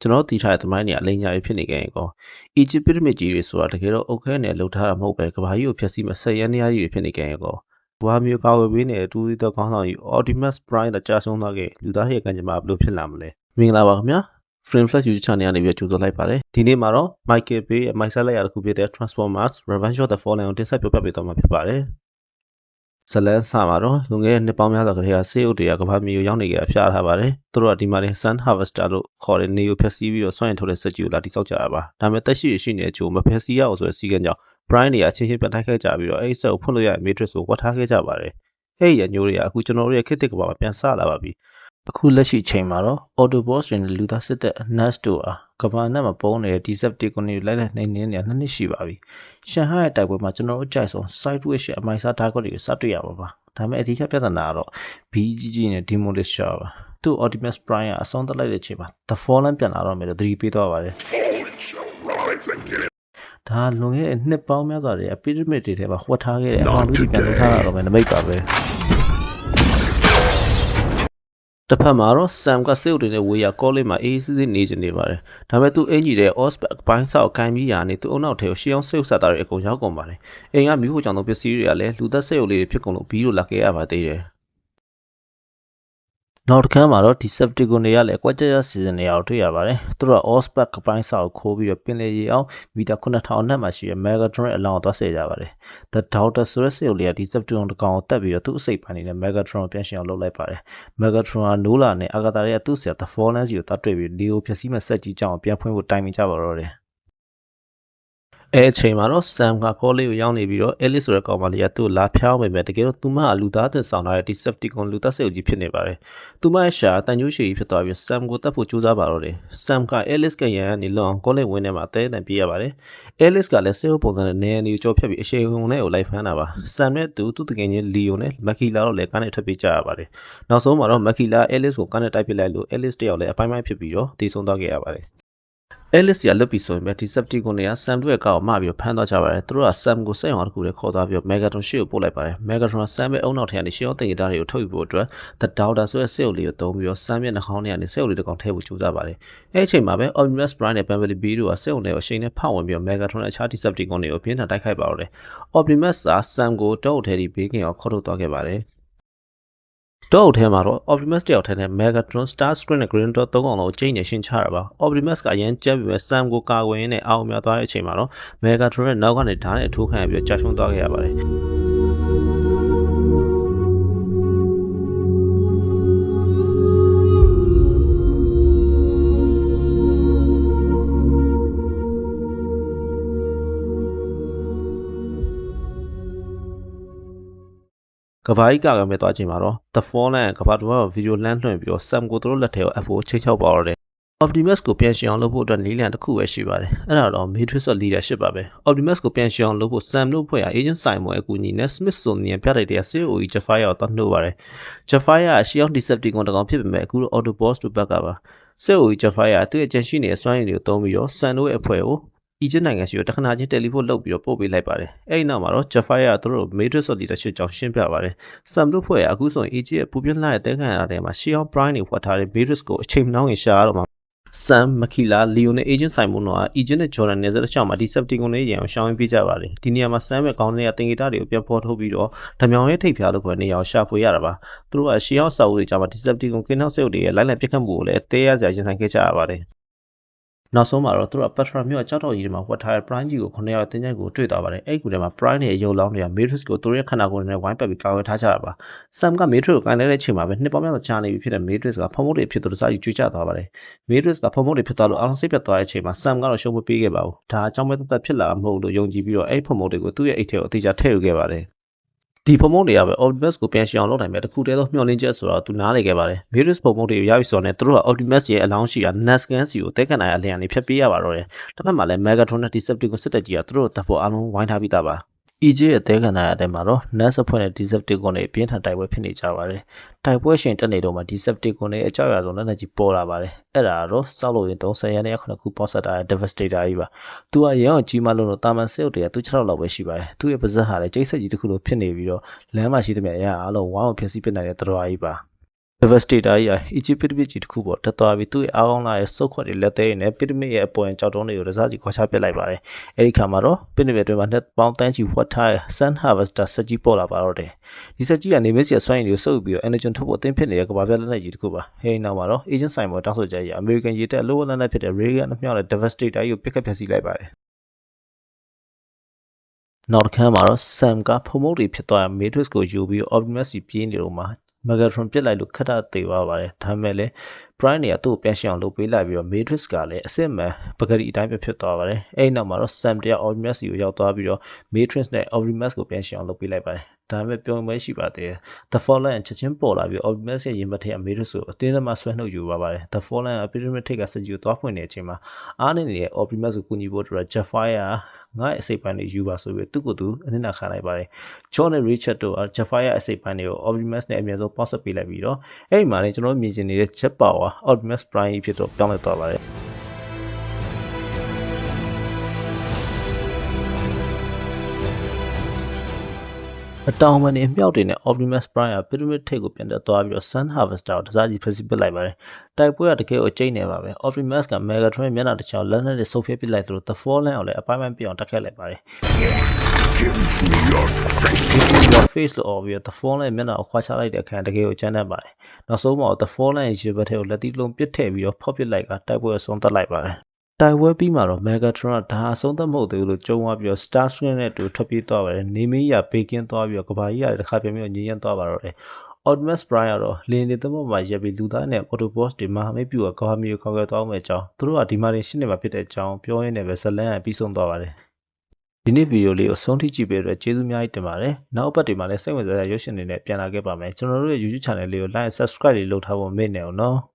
ကျွန်တော်တီထားတဲ့သမိုင်းတွေအလိမ်ညာတွေဖြစ်နေကြရင်ကောအီဂျစ်ပီရမစ်ကြီးတွေဆိုတာတကယ်တော့အုတ်ခဲနဲ့လှုပ်ထားတာမဟုတ်ပဲကဘာကြီးကိုဖျက်ဆီးမဲ့ဆက်ရန်တရားကြီးတွေဖြစ်နေကြရင်ကောဘာမျိုးကာဝယ်ပေးနေတဲ့တူးသီးသောခေါင်းဆောင်ကြီး Optimus Prime တကြာဆုံးသွားခဲ့လူသားရဲ့ကံကြမ္မာဘယ်လိုဖြစ်လာမလဲမင်္ဂလာပါခင်ဗျာ Frame Flash YouTube Channel ကနေပြီးကြိုဆိုလိုက်ပါတယ်ဒီနေ့မှာတော့ Michael Bay ရဲ့မိုက်ဆက်လက်ရတစ်ခုဖြစ်တဲ့ Transformers Revenge of the Fallen ကိုတင်ဆက်ပြပြပေးသွားမှာဖြစ်ပါတယ်ဇလန်ဆာမှာတော့လွန်ခဲ့တဲ့နှစ်ပေါင်းများစွာကတည်းကဆေးဥတွေကကမ္ဘာမြေကိုရောက်နေကြတာဖျားထားပါတယ်သူတို့ကဒီမှာနေ Sun Harvester လို့ခေါ်တဲ့နေကိုဖျက်ဆီးပြီးတော့စွန့်ရင်ထုတ်တဲ့စက်ကြီးကိုလာတိစောက်ကြတာပါဒါပေမဲ့တက်ရှိရရှိနေတဲ့ဂျိုမဖျက်ဆီးရအောင်ဆိုတဲ့စီကံကြောင့် Brian တွေအချင်းချင်းပြတ်တိုက်ခဲ့ကြပြီးတော့အဲ့ဒီစက်ကိုဖွင့်လို့ရတဲ့ Matrix ကိုဝတ်ထားခဲ့ကြပါတယ်အဲ့ဒီအညိုတွေကအခုကျွန်တော်တို့ရဲ့ခေတ်သစ်ကမ္ဘာမှာပြန်ဆလာပါပြီအခုလက်ရှိချိန်မှာတော့ Autobots တွေနဲ့လူသားစစ်တပ် Nurse တို့အားကမ္ဘာနဲ့မပုံနေတဲ့ Decepticon တွေလိုက်လိုက်နှိမ့်နှင်းနေတာနှစ်နှစ်ရှိပါပြီရှန်ဟိုင်းရဲ့တိုက်ပွဲမှာကျွန်တော်တို့ကြိုက်ဆုံး Sideways ရဲ့အမိုက်စား target တွေကိုစတွေ့ရပါပါဒါပေမဲ့အဓိကပြဿနာကတော့ BGG နဲ့ Demolisher ပါသူ့ Optimus Prime ကအဆုံးသတ်လိုက်တဲ့အချိန်မှာ The Fallen ပြန်လာတော့မယ်လို့သတိပေးသွားပါတယ်ဒါလွန်ခဲ့တဲ့နှစ်ပေါင်းများစွာတည်းက Pyramid တွေထဲမှာဝှက်ထားခဲ့တဲ့အကောင်ကြီးပြန်ထားရတော့မယ်နမိတ်ပါပဲတစ်ဖက်မှာတော့ Sam ကစေုပ်တွေနဲ့ဝေးရကောလေးမှာအေးစစ်စစ်နေချင်နေပါတယ်။ဒါပေမဲ့သူ့အင်ကြီးတဲ့ Ospac ဘိုင်းဆောက်ကိုင်းပြီးရာနေသူ့အုံနောက်ထဲကိုရှေးအောင်စေုပ်ဆက်တာတွေအကုန်ရောက်ကုန်ပါတယ်။အိမ်ကမြို့ကြောင်သောပစ္စည်းတွေကလည်းလူသက်စေုပ်လေးတွေဖြစ်ကုန်လို့ဘီးလို့လာခဲ့ရပါသေးတယ်။နောက်တစ်ခါမှာတော့ Decepticon တွေကလည်းကွက်ကြရစီစဉ်နေအောင်တွေ့ရပါတယ်။သူတို့က Ospac ဘိုင်းဆောက်ကိုခိုးပြီးတော့ပင်လေရေအောင်မီတာ9000အနက်မှာရှိတဲ့ Megatron ရဲ့အလောင်းကိုသွားဆဲကြပါတယ်။ The Doctor ဆိုတဲ့စေုပ်လေးက Decepticon တစ်ကောင်ကိုတက်ပြီးတော့သူ့အစိတ်ပိုင်းနဲ့ Megatron ကိုပြန်ရှင်အောင်လုပ်လိုက်ပါတယ်။ Megatron ကနိုးလာနဲ့အာဂါတာတွေကသူ့ဆရာ The Fallen စီကိုတတ်တွေ့ပြီးလီယိုဖျက်ဆီးမဲ့စက်ကြီးကြောင်ပြန်ဖွင့်ဖို့တိုင်ပင်ကြပါတော့တယ်။အဲ့အချိန်မှာတော့ Sam ကကောလေးကိုရောက်နေပြီးတော့ Alice ဆိုတဲ့ကောင်မလေးကသူ့ကိုလာဖျောင်းပေမဲ့တကယ်တော့သူမကလူသားသစ်ဆောင်လာတဲ့ Decepticon လူသက်စေုပ်ကြီးဖြစ်နေပါတယ်။သူမရဲ့ရှာတန်ကျိုးရှည်ကြီးဖြစ်သွားပြီး Sam ကိုတတ်ဖို့ကြိုးစားပါတော့တယ်။ Sam က Alice ကရန်ကနေလွန်အောင်ကောလေးဝင်းထဲမှာအသေးအတန်ပြေးရပါတယ်။ Alice ကလည်းစေုပ်ပုံစံနဲ့နေရန်ကိုကြောဖြတ်ပြီးအရှိန်ဟုန်နဲ့ကိုလိုက်ဖမ်းတာပါ။ Sam နဲ့သူ့တကယ်ချင်း Leo နဲ့ Makila တော့လည်းကားနဲ့ထွက်ပြေးကြရပါတယ်။နောက်ဆုံးမှာတော့ Makila Alice ကိုကားနဲ့တိုက်ပစ်လိုက်လို့ Alice တယောက်လည်းအပိုင်းပိုင်းဖြစ်ပြီးတော့တည်ဆုံးသွားခဲ့ရပါတယ်။ Alice ကလွတ်ပြီဆိုရင်ပဲ Decepticon တွေက Sam တို့ရဲ့ကားကိုမပြီးတော့ဖမ်းသွားကြပါတယ်။သူတို့က Sam ကိုစက်ရုံတစ်ခုထဲခေါ်သွားပြီးတော့ Megatron ရှေ့ကိုပို့လိုက်ပါတယ်။ Megatron က Sam ရဲ့အုံနောက်ထဲကနေရှေးအောင်တင်ဂီတာတွေကိုထုတ်ယူဖို့အတွက် The Doctor ဆိုတဲ့စေုပ်လေးကိုသုံးပြီးတော့ Sam ရဲ့နှာခေါင်းထဲကနေစေုပ်လေးတစ်ကောင်ထည့်ဖို့ကြိုးစားပါတယ်။အဲ့ဒီအချိန်မှာပဲ Optimus Prime နဲ့ Bumblebee တို့ကစေုပ်နဲ့အရှိန်နဲ့ဖောက်ဝင်ပြီးတော့ Megatron နဲ့အခြား Decepticon တွေကိုပြင်းထန်တိုက်ခိုက်ပါတော့တယ်။ Optimus က Sam ကိုတောအုပ်ထဲထိဘေးကင်းအောင်ခေါ်ထုတ်သွားခဲ့ပါတယ်။တောအုပ်ထဲမှာတော့ Optimus တယောက်ထဲနဲ့ Megatron, Starscream နဲ့ Grindor ၃ကောင်လုံးကိုကျိတ်နေရှင်းချတာပါ။ Optimus ကအရင်ကြက်ပြီးပဲ Sam ကိုကာကွယ်ရင်းနဲ့အောင်မြသွားတဲ့အချိန်မှာတော့ Megatron ရဲ့နောက်ကနေဓာတ်နဲ့ထိုးခံရပြီးကြာရှုံးသွားခဲ့ရပါတယ်။ကဘာကြီးကမဲ့သွားချိန်မှာတော့ The Fallen ကဘာတော်ဗီဒီယိုလမ်းလွှင့်ပြီးတော့ Sam ကိုသူတို့လက်ထဲကို F4 ချိတ်ချောက်ပါတော့တယ်။ Optimus ကိုပြန်ရှင်အောင်လုပ်ဖို့အတွက်နည်းလမ်းတစ်ခုပဲရှိပါတယ်။အဲ့ဒါတော့ Matrix of Leadership ပါပဲ။ Optimus ကိုပြန်ရှင်အောင်လုပ်ဖို့ Sam တို့ဖွဲ့ရာ Agent Simon ရဲ့အကူအညီနဲ့ Smithsonian ပြတိုက်တဲ့ဆေးအိုကြီး Jetfire ကိုသွားနှိုးပါတယ်။ Jetfire ကရှေးအောင် Decepticon တစ်ကောင်ဖြစ်ပေမဲ့အခုတော့ Autobots တို့ဘက်ကပါ။ဆေးအိုကြီး Jetfire ကသူ့ရဲ့ကြံရှိနေတဲ့စွမ်းရည်တွေကိုသုံးပြီးတော့ Sam တို့ရဲ့အဖွဲ့ကိုအီဂျစ်နိုင်ငံရှိကိုတခဏချင်းတယ်လီဖုန်းလုပ်ပြီးတော့ပို့ပေးလိုက်ပါတယ်။အဲ့ဒီနောက်မှာတော့ Jetfire ကသူတို့ Matrix of Leadership ကြောင့်ရှင်းပြပါတယ်။ Sam တို့ဖွဲ့ရအခုဆိုရင်အီဂျစ်ရဲ့ပူပြင်းလှတဲ့တဲခံရတဲ့မှာရှေးအောင် Prime တွေဖွက်ထားတဲ့ Matrix ကိုအချိန်မနှောင်းခင်ရှာရတော့မှာ Sam, Makila, Leo နဲ့ Agent Simon တို့က Agent နဲ့ Jordan နယ်စပ်တစ်လျှောက်မှာ Decepticon တွေရန်ကိုရှောင်ရင်းပြေးကြပါတယ်။ဒီနေရာမှာ Sam ရဲ့ကောင်းတဲ့တင်ဂီတာတွေကိုပြန်ဖော်ထုတ်ပြီးတော့ဓမြောင်ရဲ့ထိပ်ဖျားလို့ခေါ်တဲ့နေရာကိုရှာဖွေရတာပါ။သူတို့ကရှေးအောင်စာအုပ်တွေကြားမှာ Decepticon ကင်းနောက်စေုပ်တွေရဲ့လိုက်လံပြစ်ခတ်မှုကိုလည်းအသေးအစရာရင်ဆိုင်ခဲ့ကြရပါတယ်။နောက်ဆုံးမှာတော့သူတို့က Petra မြို့ကကြောက်တော်ကြီးတွေမှာဝတ်ထားတဲ့ Prime ကြီးကို9ရောက်တင်းကျပ်ကိုတွေ့သွားပါတယ်။အဲ့ဒီကူထဲမှာ Prime ရဲ့ရုပ်လောင်းတွေက Matrix ကိုသူတို့ရဲ့ခန္ဓာကိုယ်နဲ့ဝိုင်းပတ်ပြီးကာကွယ်ထားကြတာပါ။ Sam က Matrix ကိုကန်တဲ့အချိန်မှာပဲနှစ်ပေါင်းများစွာကြာနေပြီဖြစ်တဲ့ Matrix ကဖုံးဖုံးတွေဖြစ်သူတစားကြီးကျွေးကျသွားပါတယ်။ Matrix ကဖုံးဖုံးတွေဖြစ်သွားလို့အားလုံးစိတ်ပြတ်သွားတဲ့အချိန်မှာ Sam ကတော့ရှုံးမပေးခဲ့ပါဘူး။ဒါအကြောင်းပဲသက်သက်ဖြစ်လာမှာမဟုတ်လို့ယုံကြည်ပြီးတော့အဲ့ဖုံးဖုံးတွေကိုသူ့ရဲ့အိတ်ထဲကိုအသေးချာထည့်ယူခဲ့ပါတယ်။ဒီဖုံဖုံးတွေကပဲ Optimus ကိုပြန်ရှင်အောင်လုပ်နိုင်မဲ့တခုတည်းသောမျှော်လင့်ချက်ဆိုတော့သူနားလည်ခဲ့ပါတယ်။ Matrix ဖုံဖုံးတွေကိုရပြီဆိုတော့သူတို့က Optimus ရဲ့အလောင်းရှိရာ Nazcan စီကိုတဲကန်နိုင်အလျံနေဖြတ်ပေးရပါတော့တယ်။တစ်ဖက်မှာလည်း Megatron နဲ့ Decepticon စစ်တပ်ကြီးကသူတို့တပ်ဖို့အားလုံးဝိုင်းထားပြီးသားပါ။အီဂျစ်ရဲ့တဲကန်နိုင်အတဲမှာတော့ Nurse အဖွဲ့နဲ့ Decepticon တွေအပြင်းထန်တိုက်ပွဲဖြစ်နေကြပါတယ်။တိုက်ပွဲရှင်တက်နေတော့မှ Decepticon တွေအကြောက်ရဆုံးလက်နက်ကြီးပေါ်လာပါတယ်။အဲ့ဒါကတော့စောက်လို့ရင်30ရန်နဲ့9ခုပေါက်ဆက်တာတဲ့ Devastator ကြီးပါ။သူကရန်အောင်ကြီးမလို့တာမန်စေုပ်တွေကသူ့6လောက်ပဲရှိပါတယ်။သူ့ရဲ့ပါဇက်ဟာလည်းကျိတ်ဆက်ကြီးတစ်ခုလိုဖြစ်နေပြီးတော့လမ်းမှာရှိသမျှအရာအားလုံးဝိုင်းအောင်ဖျက်ဆီးပစ်နိုင်တဲ့တော်တော်ကြီးပါ။ Devastator ကြီးအီဂျစ်ပီရမစ်ကြီးတစ်ခုပေါ်တက်သွားပြီးသူ့ရဲ့အားကောင်းလာတဲ့စုပ်ခွက်တွေလက်သေးတွေနဲ့ပီရမစ်ရဲ့အပေါ်ကျောက်တုံးတွေကိုတစားစီခွာချပစ်လိုက်ပါတယ်။အဲဒီခါမှာတော့ပီရမစ်အတွင်းမှာနှစ်ပေါင်းတန်းချီဝတ်ထားတဲ့ Sun Harvester စက်ကြီးပေါ်လာပါတော့တယ်။ဒီစက်ကြီးကနေမစ်စီစွမ်းရည်တွေကိုစုပ်ပြီးတော့ energy ထုတ်ဖို့အသင့်ဖြစ်နေတဲ့ကမ္ဘာပြလက်နက်ကြီးတစ်ခုပါ။အဲဒီနောက်မှာတော့ Agent Simon တောင်းဆိုချက်အရ American ရေတပ်အလို့လက်နက်ဖြစ်တဲ့ Ray Gun အမြောက်နဲ့ Devastator ကြီးကိုပစ်ခတ်ဖျက်ဆီးလိုက်ပါတယ်။နောက်တစ်ခါမှာတော့ Sam ကဖုံမုတ်တွေဖြစ်သွားတဲ့ Matrix ကိုယူပြီး Optimus ကြီးပြေးနေတော့မှာMegatron ပြစ်လိုက်လို့ခက်တာသေးသွားပါတယ်ဒါပေမဲ့လည်း Prime တွေကသူ့ကိုပြန်ရှင်းအောင်လုပ်ပေးလိုက်ပြီးတော့ Matrix ကလည်းအစစ်မှန်ပကတိအတိုင်းပဲဖြစ်သွားပါတယ်အဲဒီနောက်မှာတော့ Sam တယောက် Optimus ကိုရောက်သွားပြီးတော့ Matrix နဲ့ Optimus ကိုပြန်ရှင်းအောင်လုပ်ပေးလိုက်ပါတယ်ဒါပေမဲ့ပြုံးမဲရှိပါသေးတယ် The Fallen ချက်ချင်းပေါ်လာပြီး Optimus ရဲ့ရင်ဘတ်ထဲက Matrix ကိုအတင်းအဓမ္မဆွဲနှုတ်ယူပါပါတယ် The Fallen က Pyramid ထိပ်ကစက်ကြီးကိုသွားဖွင့်နေတဲ့အချိန်မှာအားနေနေတဲ့ Optimus ကိုကူညီဖို့အတွက် Jetfire ငါ့ရဲ့အစိပ်ပိုင်းတွေယူပါဆိုပြီးသူ့ကိုယ်သူအနစ်နာခံလိုက်ပါတယ် John နဲ့ Richard တို့က Jetfire အစိပ်ပိုင်းတွေကို Optimus နဲ့အမြဲဆုံးပေါက်ဆက်ပေးလိုက်ပြီးတော့အဲ့ဒီမှာလည်းကျွန်တော်မြင်ချင်နေတဲ့ Jet Power Optimus Prime ဖြစ်တော့ပြောင်းလဲသွားပါတယ်အတောင်ပံနေအမြောက်တွေနဲ့ Optimus Prime က Pyramid ထိပ်ကိုပြန်တက်သွားပြီးတော့ Sun Harvester ကိုတစားစီဖျက်ဆီးပစ်လိုက်ပါတယ်။တိုက်ပွဲကတကယ်ကိုအကျိတ်နေပါပဲ။ Optimus က Megatron ရဲ့မျက်နှာတစ်ချောင်းလက်နဲ့ဆုပ်ဖြတ်ပစ်လိုက်သလို The Fallen ကိုလည်းအပိုင်းပိုင်းပြအောင်တက်ခတ်လိုက်ပါတယ်။ Give me your face လို့အော်ပြီးတော့ The Fallen ရဲ့မျက်နှာကိုခွာချလိုက်တဲ့အခါတကယ်ကိုကြမ်းတမ်းပါတယ်။နောက်ဆုံးမှာ The Fallen ရဲ့ရေဘတ်ထဲကိုလက်သီးလုံးပစ်ထည့်ပြီးတော့ဖောက်ပစ်လိုက်ကတိုက်ပွဲကိုဆုံးသက်လိုက်ပါတယ်။တိုက်ပွဲပြီးမှာတော့ Megatron ကဒါအဆုံးသက်မဟုတ်သေးဘူးလို့ကြုံသွားပြီးတော့ Starscream နဲ့အတူထွက်ပြေးသွားပါတယ်။နေမင်းရဘေးကင်းသွားပြီးတော့ကဘာကြီးကတစ်ခါပြန်ပြီးတော့ငြိမ်းချမ်းသွားပါတော့တယ်။ Optimus Prime ကတော့လင်းနေသဘောမှာရပ်ပြီးလူသားနဲ့ Autobots တွေမဟာမိတ်ပြုကကဘာမီကိုခေါ်ခဲ့သွားမယ့်အကြောင်းသူတို့ကဒီမှာနေရှင်းနေမှာဖြစ်တဲ့အကြောင်းပြောရင်းနဲ့ပဲဇလန်ကပြီးဆုံးသွားပါတယ်။ဒီနေ့ဗီဒီယိုလေးကိုဆုံးထိကြည့်ပေးတဲ့အတွက်ကျေးဇူးအများကြီးတင်ပါတယ်။နောက်အပတ်ဒီမှာလည်းစိတ်ဝင်စားတဲ့ရုပ်ရှင်တွေနဲ့ပြန်လာခဲ့ပါမယ်။ကျွန်တော်တို့ရဲ့ YouTube channel လေးကို like and subscribe လေးလုပ်ထားဖို့မေ့နေအောင်နော်။